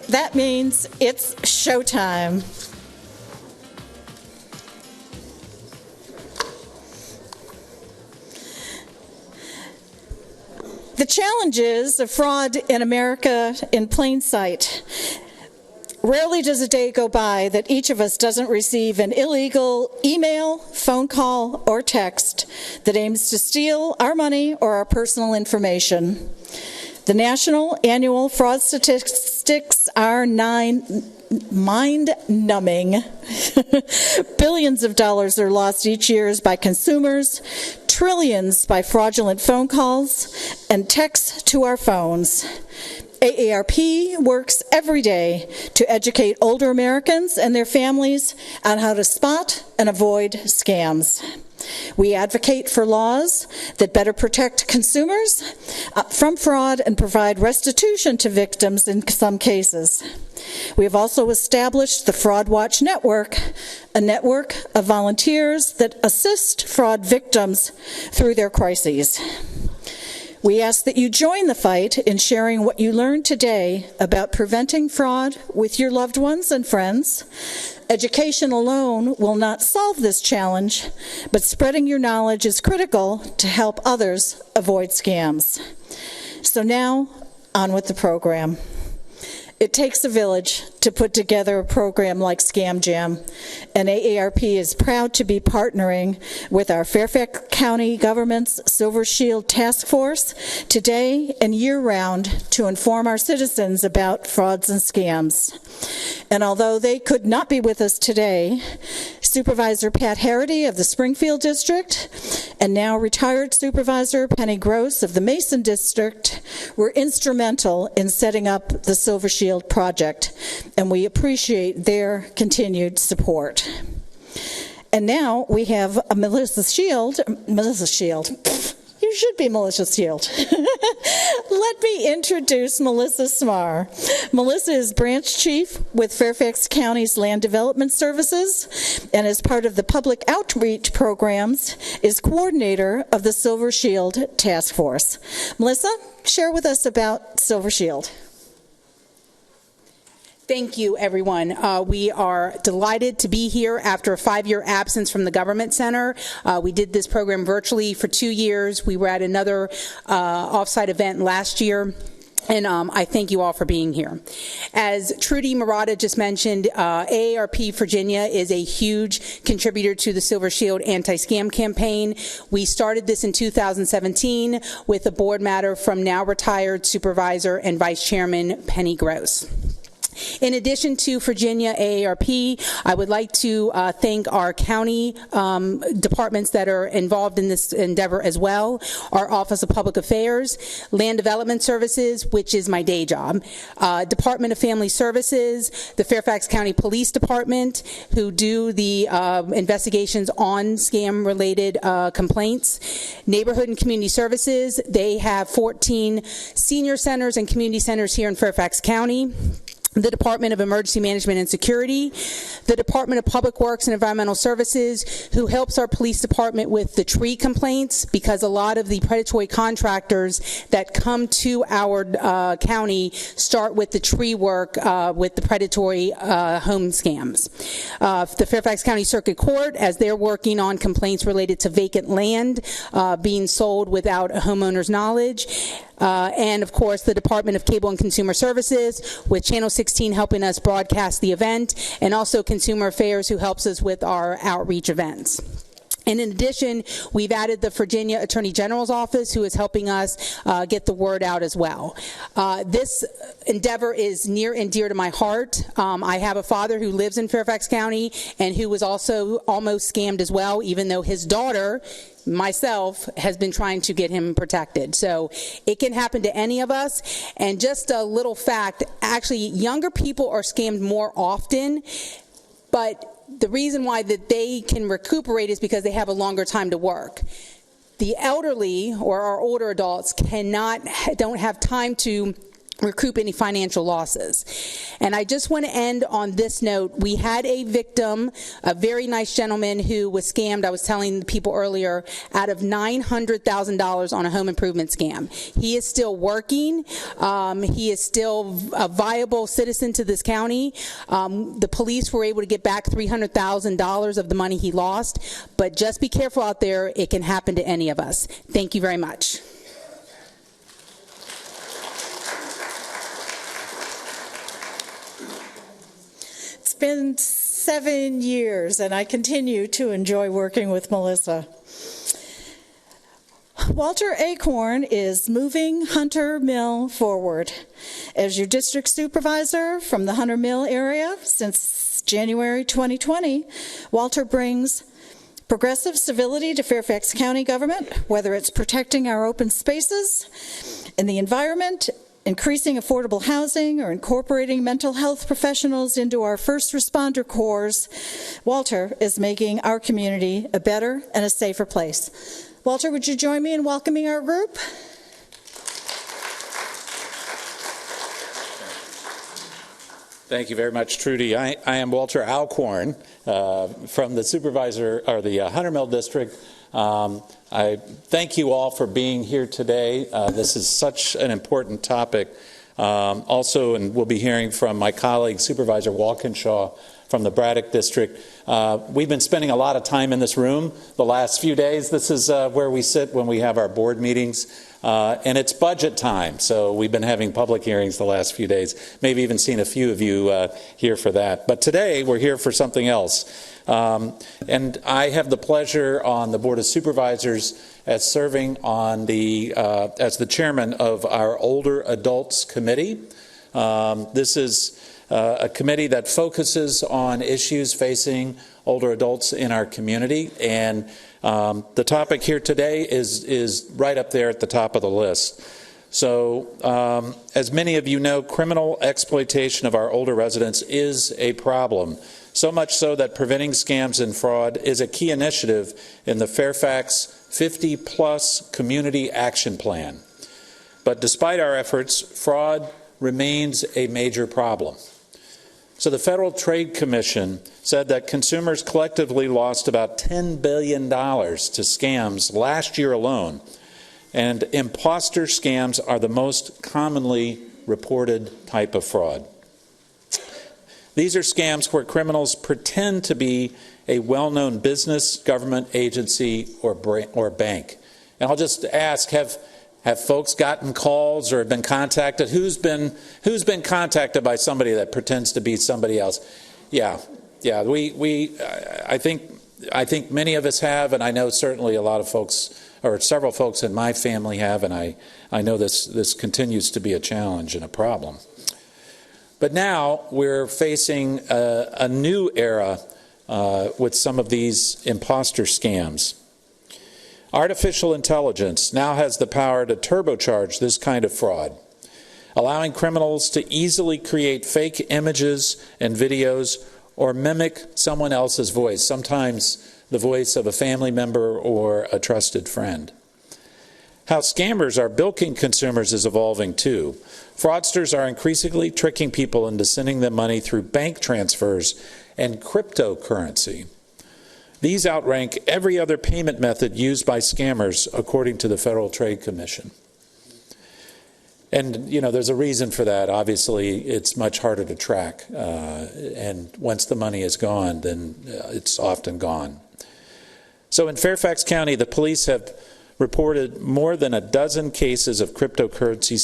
that means it's showtime. The challenges of fraud in America in plain sight. Rarely does a day go by that each of us doesn't receive an illegal email, phone call, or text that aims to steal our money or our personal information. The national annual fraud statistics are mind-numbing. Billions of dollars are lost each year by consumers, trillions by fraudulent phone calls, and texts to our phones. AARP works every day to educate older Americans and their families on how to spot and avoid scams. We advocate for laws that better protect consumers from fraud and provide restitution to victims in some cases. We have also established the Fraud Watch Network, a network of volunteers that assist fraud victims through their crises. We ask that you join the fight in sharing what you learned today about preventing fraud with your loved ones and friends. Education alone will not solve this challenge, but spreading your knowledge is critical to help others avoid scams. So now, on with the program. It takes a village to put together a program like Scam Jam, and AARP is proud to be partnering with our Fairfax County government's Silver Shield Task Force today and year-round to inform our citizens about frauds and scams. And although they could not be with us today, Supervisor Pat Harity of the Springfield District and now retired Supervisor Penny Gross of the Mason District were instrumental in setting up the Silver Shield project, and we appreciate their continued support. And now we have a Melissa Shield. You should be Melissa Shield. Let me introduce Melissa Smarr. Melissa is branch chief with Fairfax County's Land Development Services, and as part of the public outreach programs, is coordinator of the Silver Shield Task Force. Melissa, share with us about Silver Shield. Thank you, everyone. We are delighted to be here after a 5-year absence from the Government Center. We did this program virtually for 2 years. We were at another offsite event last year. And I thank you all for being here. As Trudy Marotta just mentioned, AARP Virginia is a huge contributor to the Silver Shield anti-scam campaign. We started this in 2017 with a board matter from now retired Supervisor and Vice Chairman Penny Gross. In addition to Virginia AARP, I would like to thank our county departments that are involved in this endeavor as well, our Office of Public Affairs, Land Development Services, which is my day job, Department of Family Services, the Fairfax County Police Department, who do the investigations on scam-related complaints, Neighborhood and Community Services. They have 14 senior centers and community centers here in Fairfax County. The Department of Emergency Management and Security, the Department of Public Works and Environmental Services, who helps our police department with the tree complaints, because a lot of the predatory contractors that come to our county start with the tree work with the predatory home scams. The Fairfax County Circuit Court, as they're working on complaints related to vacant land being sold without a homeowner's knowledge. And, of course, the Department of Cable and Consumer Services, with Channel 16 helping us broadcast the event, and also Consumer Affairs, who helps us with our outreach events. And in addition, we've added the Virginia Attorney General's Office, who is helping us get the word out as well. This endeavor is near and dear to my heart. I have a father who lives in Fairfax County and who was also almost scammed as well, even though his daughter, myself, has been trying to get him protected. So it can happen to any of us. And just a little fact, actually, younger people are scammed more often, but the reason why that they can recuperate is because they have a longer time to work. The elderly or our older adults don't have time to recoup any financial losses. And I just want to end on this note. We had a victim, a very nice gentleman who was scammed, I was telling the people earlier, out of $900,000 on a home improvement scam. He is still working. He is still a viable citizen to this county. The police were able to get back $300,000 of the money he lost, but just be careful out there. It can happen to any of us. Thank you very much. It's been 7 years, and I continue to enjoy working with Melissa. Walter Alcorn is moving Hunter Mill forward. As your district supervisor from the Hunter Mill area since January 2020, Walter brings progressive civility to Fairfax County government, whether it's protecting our open spaces and the environment, increasing affordable housing, or incorporating mental health professionals into our first responder corps. Walter is making our community a better and a safer place. Walter, would you join me in welcoming our group? Thank you very much, Trudy. I am Walter Alcorn from the Supervisor, or the Hunter Mill District. I thank you all for being here today. This is such an important topic. Also, and we'll be hearing from my colleague, Supervisor Walkinshaw from the Braddock District. We've been spending a lot of time in this room the last few days. This is where we sit when we have our board meetings. And it's budget time, so we've been having public hearings the last few days. Maybe even seen a few of you here for that. But today, we're here for something else. And I have the pleasure on the Board of Supervisors as serving on as the chairman of our Older Adults Committee. This is a committee that focuses on issues facing older adults in our community. And the topic here today is right up there at the top of the list. So, as many of you know, criminal exploitation of our older residents is a problem. So much so that preventing scams and fraud is a key initiative in the Fairfax 50-plus Community Action Plan. But despite our efforts, fraud remains a major problem. So the Federal Trade Commission said that consumers collectively lost about $10 billion to scams last year alone. And imposter scams are the most commonly reported type of fraud. These are scams where criminals pretend to be a well-known business, government agency, or bank. And I'll just ask, have folks gotten calls or been contacted? Who's been contacted by somebody that pretends to be somebody else? Yeah. I think many of us have, and I know certainly a lot of folks, or several folks in my family have, and I know this continues to be a challenge and a problem. But now we're facing a new era with some of these imposter scams. Artificial intelligence now has the power to turbocharge this kind of fraud, allowing criminals to easily create fake images and videos or mimic someone else's voice, sometimes the voice of a family member or a trusted friend. How scammers are bilking consumers is evolving too. Fraudsters are increasingly tricking people into sending them money through bank transfers and cryptocurrency. These outrank every other payment method used by scammers, according to the Federal Trade Commission. And, there's a reason for that. Obviously, it's much harder to track. And once the money is gone, then it's often gone. So in Fairfax County, the police have reported more than a dozen cases of cryptocurrency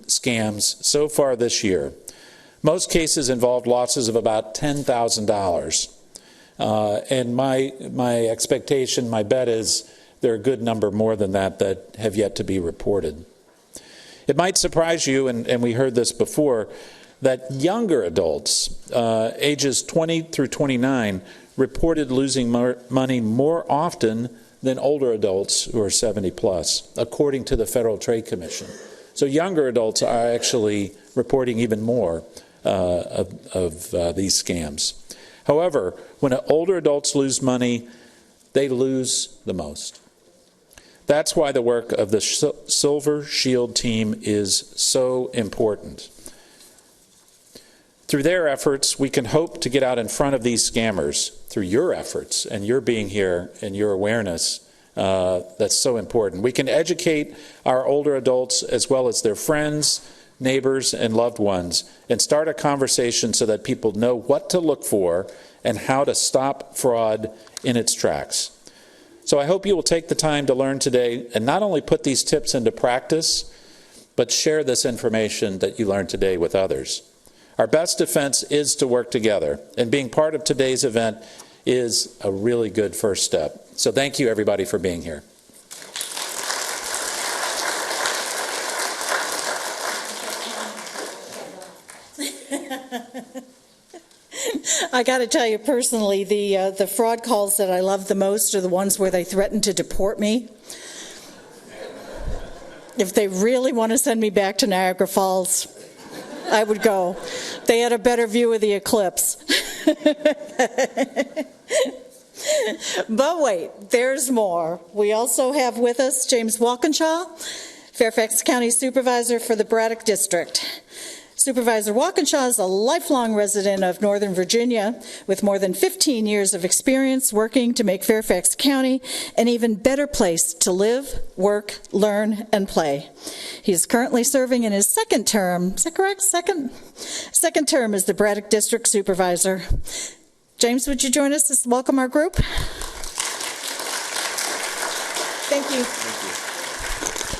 scams so far this year. Most cases involved losses of about $10,000. And my expectation, my bet is there are a good number more than that have yet to be reported. It might surprise you, and we heard this before, that younger adults, ages 20 through 29, reported losing money more often than older adults who are 70 plus, according to the Federal Trade Commission. So younger adults are actually reporting even more of these scams. However, when older adults lose money, they lose the most. That's why the work of the Silver Shield team is so important. Through their efforts, we can hope to get out in front of these scammers through your efforts and your being here and your awareness. That's so important. We can educate our older adults as well as their friends, neighbors, and loved ones, and start a conversation so that people know what to look for and how to stop fraud in its tracks. So I hope you will take the time to learn today and not only put these tips into practice, but share this information that you learned today with others. Our best defense is to work together, and being part of today's event is a really good first step. So thank you, everybody, for being here. I got to tell you personally, the fraud calls that I love the most are the ones where they threaten to deport me. If they really want to send me back to Niagara Falls, I would go. They had a better view of the eclipse. But wait, there's more. We also have with us James Walkinshaw, Fairfax County Supervisor for the Braddock District. Supervisor Walkinshaw is a lifelong resident of Northern Virginia with more than 15 years of experience working to make Fairfax County an even better place to live, work, learn, and play. He is currently serving in his second term. Is that correct? Second term as the Braddock District Supervisor. James, would you join us to welcome our group? Thank you.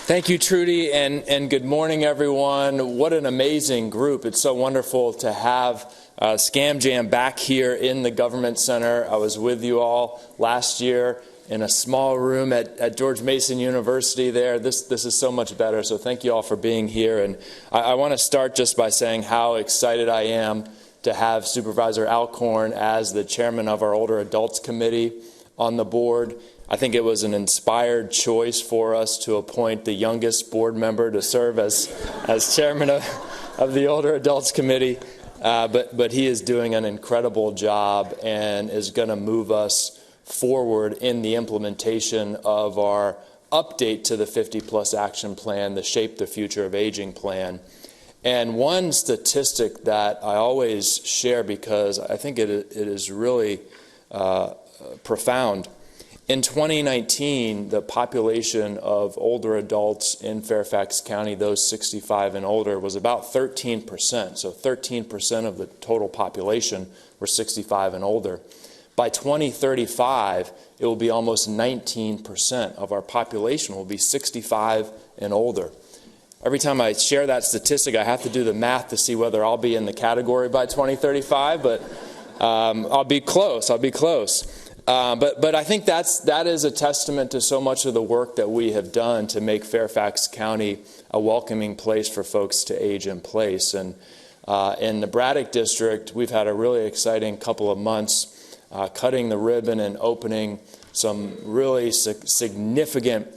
Thank you, Trudy, and good morning, everyone. What an amazing group. It's so wonderful to have Scam Jam back here in the Government Center. I was with you all last year in a small room at George Mason University there. This is so much better, so thank you all for being here. And I want to start just by saying how excited I am to have Supervisor Alcorn as the chairman of our Older Adults Committee on the board. I think it was an inspired choice for us to appoint the youngest board member to serve as chairman of the Older Adults Committee. But he is doing an incredible job and is going to move us forward in the implementation of our update to the 50-plus action plan, the Shape the Future of Aging plan. And one statistic that I always share because I think it is really profound. In 2019, the population of older adults in Fairfax County, those 65 and older, was about 13%. So 13% of the total population were 65 and older. By 2035, it will be almost 19% of our population will be 65 and older. Every time I share that statistic, I have to do the math to see whether I'll be in the category by 2035, but I'll be close. But I think that is a testament to so much of the work that we have done to make Fairfax County a welcoming place for folks to age in place. And in the Braddock District, we've had a really exciting couple of months cutting the ribbon and opening some really significant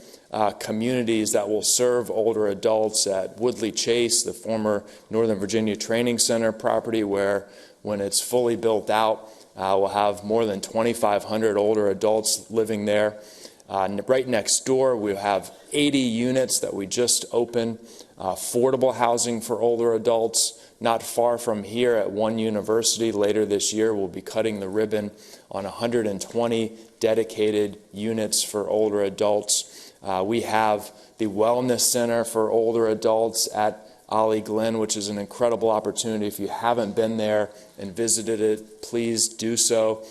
communities that will serve older adults at Woodley Chase, the former Northern Virginia Training Center property, where when it's fully built out, we'll have more than 2,500 older adults living there. Right next door, we have 80 units that we just opened, affordable housing for older adults. Not far from here at One University later this year, we'll be cutting the ribbon on 120 dedicated units for older adults. We have the Wellness Center for older adults at Ollie Glen, which is an incredible opportunity. If you haven't been there and visited it, please do so.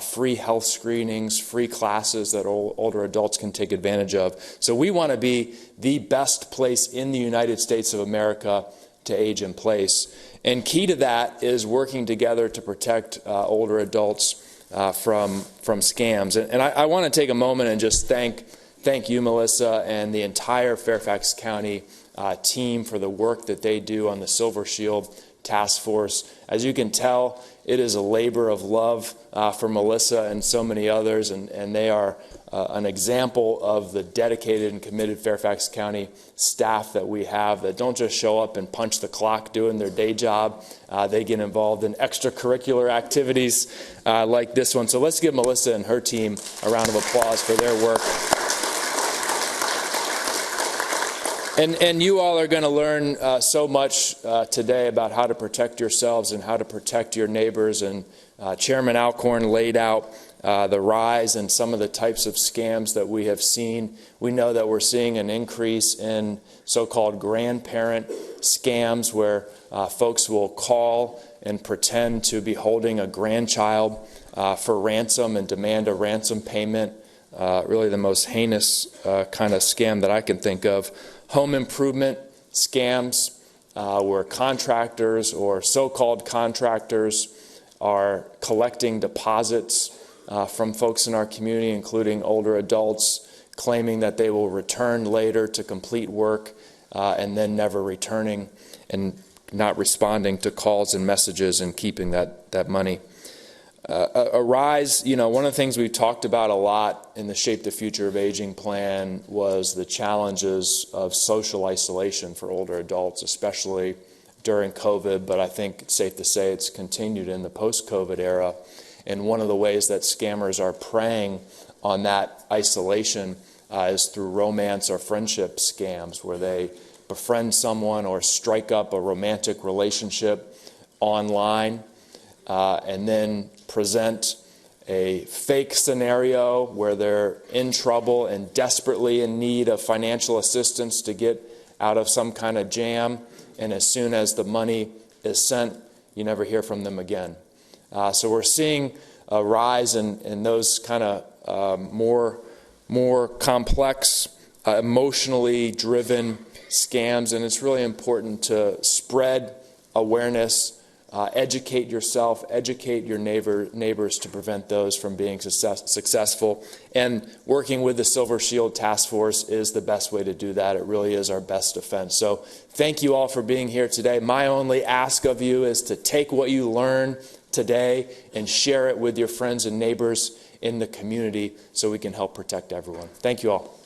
Free health screenings, free classes that older adults can take advantage of. So we want to be the best place in the United States of America to age in place. And key to that is working together to protect older adults from scams. And I want to take a moment and just thank you, Melissa, and the entire Fairfax County team for the work that they do on the Silver Shield Task Force. As you can tell, it is a labor of love for Melissa and so many others, and they are an example of the dedicated and committed Fairfax County staff that we have that don't just show up and punch the clock doing their day job. They get involved in extracurricular activities like this one. So let's give Melissa and her team a round of applause for their work. And you all are going to learn so much today about how to protect yourselves and how to protect your neighbors. And Chairman Alcorn laid out the rise and some of the types of scams that we have seen. We know that we're seeing an increase in so-called grandparent scams where folks will call and pretend to be holding a grandchild for ransom and demand a ransom payment. Really the most heinous kind of scam that I can think of. Home improvement scams where contractors or so-called contractors are collecting deposits from folks in our community, including older adults, claiming that they will return later to complete work and then never returning and not responding to calls and messages and keeping that money. A rise, one of the things we talked about a lot in the Shape the Future of Aging plan was the challenges of social isolation for older adults, especially during COVID, but I think it's safe to say it's continued in the post-COVID era. And one of the ways that scammers are preying on that isolation is through romance or friendship scams, where they befriend someone or strike up a romantic relationship online and then present a fake scenario where they're in trouble and desperately in need of financial assistance to get out of some kind of jam. And as soon as the money is sent, you never hear from them again. So we're seeing a rise in those kind of more complex, emotionally driven scams. And it's really important to spread awareness, educate yourself, educate your neighbors to prevent those from being successful. And working with the Silver Shield Task Force is the best way to do that. It really is our best defense. So thank you all for being here today. My only ask of you is to take what you learn today and share it with your friends and neighbors in the community so we can help protect everyone. Thank you all.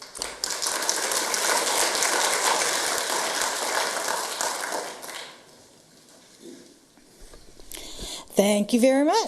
Thank you very much.